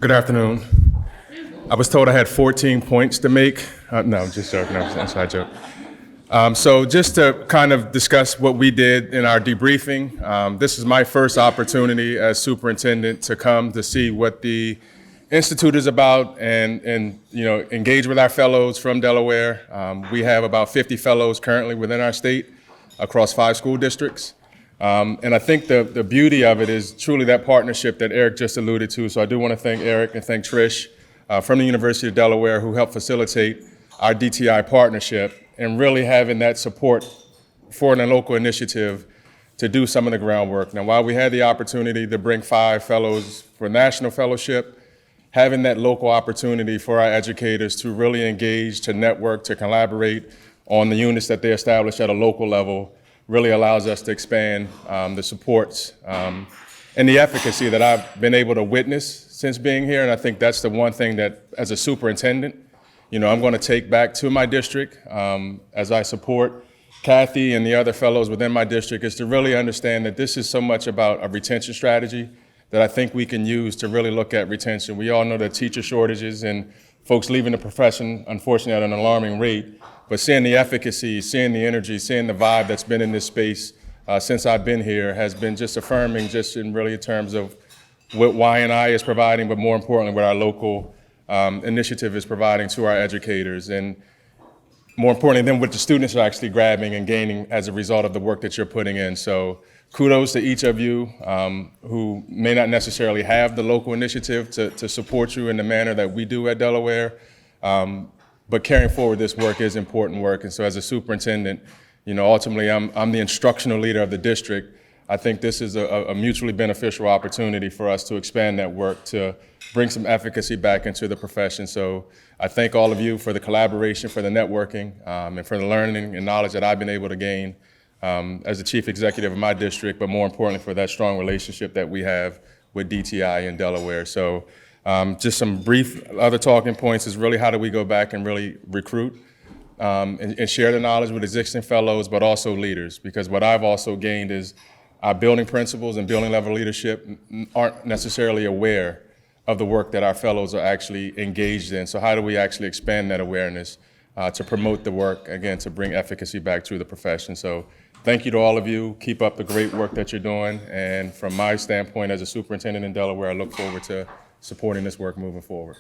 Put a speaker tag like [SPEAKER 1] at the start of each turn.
[SPEAKER 1] Good afternoon. I was told I had 14 points to make. No, I'm just joking. That's an inside joke. So just to kind of discuss what we did in our debriefing, this is my first opportunity as superintendent to come to see what the Institute is about and engage with our fellows from Delaware. We have about 50 fellows currently within our state across 5 school districts. And I think the beauty of it is truly that partnership that Eric just alluded to. So I do want to thank Eric and thank Trish from the University of Delaware who helped facilitate our DTI partnership and really having that support for a local initiative to do some of the groundwork. Now, while we had the opportunity to bring 5 fellows for national fellowship, having that local opportunity for our educators to really engage, to network, to collaborate on the units that they establish at a local level really allows us to expand the supports and the efficacy that I've been able to witness since being here. And I think that's the one thing that, as a superintendent, I'm going to take back to my district as I support Kathy and the other fellows within my district, is to really understand that this is so much about a retention strategy that I think we can use to really look at retention. We all know that teacher shortages and folks leaving the profession, unfortunately, at an alarming rate. But seeing the efficacy, seeing the energy, seeing the vibe that's been in this space since I've been here has been just affirming, just in really terms of what Y&I is providing, but more importantly, what our local initiative is providing to our educators. And more importantly, then what the students are actually grabbing and gaining as a result of the work that you're putting in. So kudos to each of you who may not necessarily have the local initiative to support you in the manner that we do at Delaware. But carrying forward this work is important work. And so as a superintendent, ultimately I'm the instructional leader of the district. I think this is a mutually beneficial opportunity for us to expand that work, to bring some efficacy back into the profession. So I thank all of you for the collaboration, for the networking, and for the learning and knowledge that I've been able to gain as the chief executive of my district, but more importantly for that strong relationship that we have with DTI in Delaware. So just some brief other talking points is really how do we go back and really recruit and share the knowledge with existing fellows, but also leaders. Because what I've also gained is our building principals and building level leadership aren't necessarily aware of the work that our fellows are actually engaged in. So how do we actually expand that awareness to promote the work, again, to bring efficacy back to the profession. So thank you to all of you. Keep up the great work that you're doing. And from my standpoint as a superintendent in Delaware, I look forward to supporting this work moving forward.